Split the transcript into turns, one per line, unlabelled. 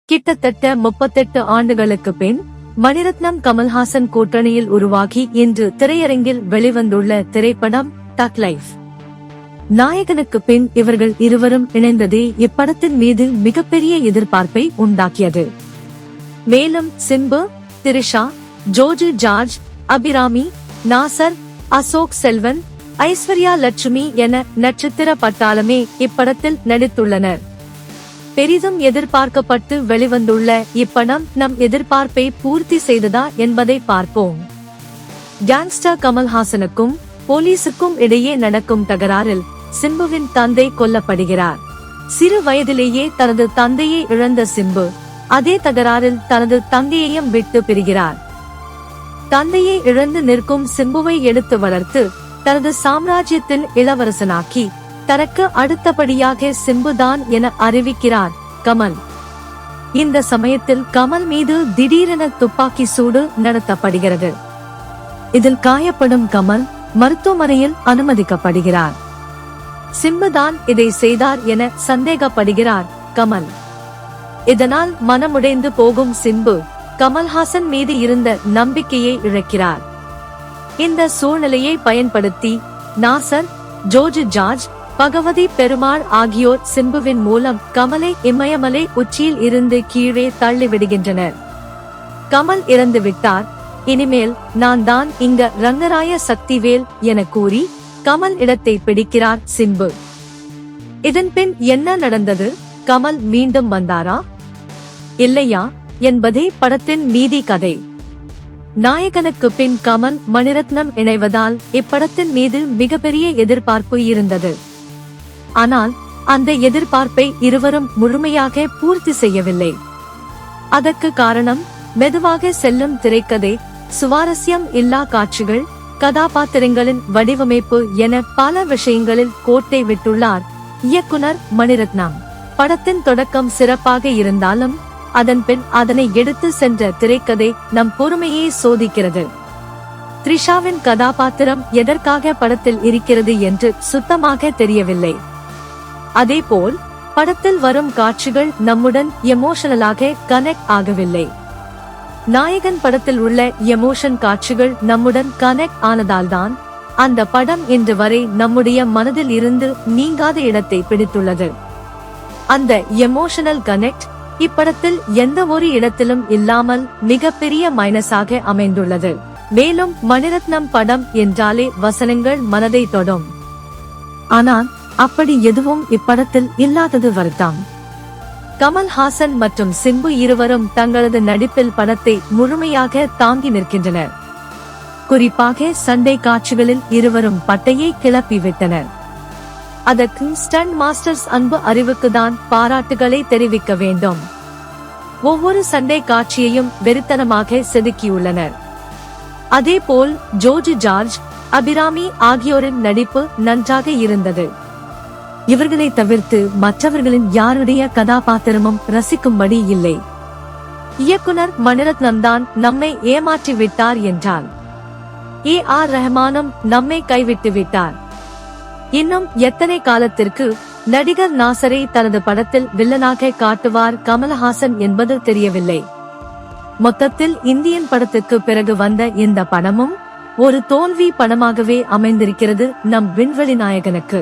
கிட்டத்தட்ட 38 ஆண்டுகளுக்கு பின் மணிரத்னம் கமல்ஹாசன் கூட்டணியில் உருவாகி இன்று திரையரங்கில் வெளிவந்துள்ள திரைப்படம் தக் லைஃப். நாயகனுக்கு பின் இவர்கள் இருவரும் இணைந்ததே இப்படத்தின் மீது மிகப்பெரிய எதிர்பார்ப்பை உண்டாக்கியது. மேலும் சிம்பு, திரிஷா, ஜோஜு ஜார்ஜ், அபிராமி, நாசர், அசோக் செல்வன், ஐஸ்வர்யா லட்சுமி என நட்சத்திர பட்டாளமே இப்படத்தில் நடித்துள்ளனர். பெரிதும் எதிர்பார்க்கப்பட்டு வெளிவந்துள்ள இப்படம் நம் எதிர்பார்ப்பை பூர்த்தி செய்ததா என்பதை பார்ப்போம். கேங்ஸ்டர் கமல்ஹாசனுக்கும் போலீசுக்கும் இடையே நடக்கும் தகராறில் சிம்புவின் தந்தை கொல்லப்படுகிறார். சிறு வயதிலேயே தனது தந்தையை இழந்த சிம்பு அதே தகராறில் தனது தங்கையையும் விட்டு பிரிகிறார். தந்தையை இழந்து நிற்கும் சிம்புவை எடுத்து வளர்த்து தனது சாம்ராஜ்யத்தின் இளவரசனாக்கி தனக்கு அடுத்தபடியாக சிம்புதான் என அறிவிக்கிறார் கமல். இந்த சமயத்தில் கமல் மீது திடீரென துப்பாக்கி சூடு நடத்தப்படுகிறது. இதில் காயப்படும் கமல் மருத்துவமனையில் அனுமதிக்கப்படுகிறார். சிம்புதான் இதை செய்தார் என சந்தேகப்படுகிறார் கமல். இதனால் மனமுடைந்து போகும் சிம்பு கமல்ஹாசன் மீது இருந்த நம்பிக்கையை இழக்கிறார். இந்த சூழ்நிலையை பயன்படுத்தி நாசர், ஜோஜு ஜார்ஜ், பகவதி பெருமாள் ஆகியோர் சிம்புவின் மூலம் கமலை இமயமலை உச்சியில் இருந்து கீழே தள்ளிவிடுகின்றனர். கமல் இறந்து விட்டார், இனிமேல் நான் தான் இங்க ரங்கராய சக்திவேல் என கூறி கமல் இடத்தை பிடிக்கிறார் சிம்பு. இதன்பின் என்ன நடந்தது? கமல் மீண்டும் வந்தாரா இல்லையா என்பதே படத்தின் மீதி கதை. நாயகனுக்கு பின் கமல் மணிரத்னம் இணைவதால் இப்படத்தின் மீது மிகப்பெரிய எதிர்பார்ப்பு இருந்தது. ஆனால் அந்த எதிர்பார்ப்பை இருவரும் முழுமையாக பூர்த்தி செய்யவில்லை. அதற்கு காரணம் மெதுவாக செல்லும் திரைக்கதை, சுவாரஸ்யம் இல்லா காட்சிகள், கதாபாத்திரங்களின் வடிவமைப்பு என பல விஷயங்களில் கோட்டை விட்டுள்ளார் இயக்குனர் மணிரத்னம். படத்தின் தொடக்கம் சிறப்பாக இருந்தாலும் அதன்பின் அதனை எடுத்து சென்ற திரைக்கதை நம் பொறுமையை சோதிக்கிறது. த்ரிஷாவின் கதாபாத்திரம் எதற்காக படத்தில் இருக்கிறது என்று சுத்தமாக தெரியவில்லை. அதேபோல் படத்தில் வரும் காட்சிகள் நம்முடன் எமோஷனலாக கனெக்ட் ஆகவில்லை. நாயகன் படத்தில் உள்ள எமோஷன் காட்சிகள் நம்முடன் கனெக்ட் ஆனதால்தான் அந்த படம் இன்று வரை நம்முடைய மனதில் இருந்து நீங்காத இடத்தை பிடித்துள்ளது. அந்த எமோஷனல் கனெக்ட் இப்படத்தில் எந்த ஒரு இடத்திலும் இல்லாமல் மிகப்பெரிய மைனஸாக அமைந்துள்ளது. மேலும் மணிரத்னம் படம் என்றாலே வசனங்கள் மனதை தொடும். ஆனால் அப்படி எதுவும் இப்படத்தில் இல்லாதது வருத்தம். கமல்ஹாசன் மற்றும் சிம்பு இருவரும் தங்களது நடிப்பில் படத்தை முழுமையாக தாங்கி நிற்கின்றனர். குறிப்பாக சண்டை காட்சிகளில் இருவரும் பட்டையை கிளப்பி விட்டனர். அதற்கு ஸ்டண்ட் மாஸ்டர்ஸ் அன்பு அறிவுக்குதான் பாராட்டுகளை தெரிவிக்க வேண்டும். ஒவ்வொரு சண்டை காட்சியையும் வெறித்தனமாக செதுக்கியுள்ளனர். அதேபோல் ஜோஜு ஜார்ஜ், அபிராமி ஆகியோரின் நடிப்பு நன்றாக இருந்தது. இவர்களை தவிர்த்து மற்றவர்களின் யாருடைய கதாபாத்திரமும் ரசிக்கும்படி இல்லை. இயக்குனர் மணிரத்னம் தான் நம்மை ஏமாற்றி விட்டார் என்றால் AR ரஹ்மானும் நம்மை கைவிட்டு விட்டார். இன்னும் எத்தனை காலத்திற்கு நடிகர் நாசரை தனது படத்தில் வில்லனாக காட்டுவார் கமல்ஹாசன் என்பது தெரியவில்லை. மொத்தத்தில் இந்தியன் படத்துக்கு பிறகு வந்த இந்த படமும் ஒரு தோல்வி படமாகவே அமைந்திருக்கிறது நம் விண்வெளி நாயகனுக்கு.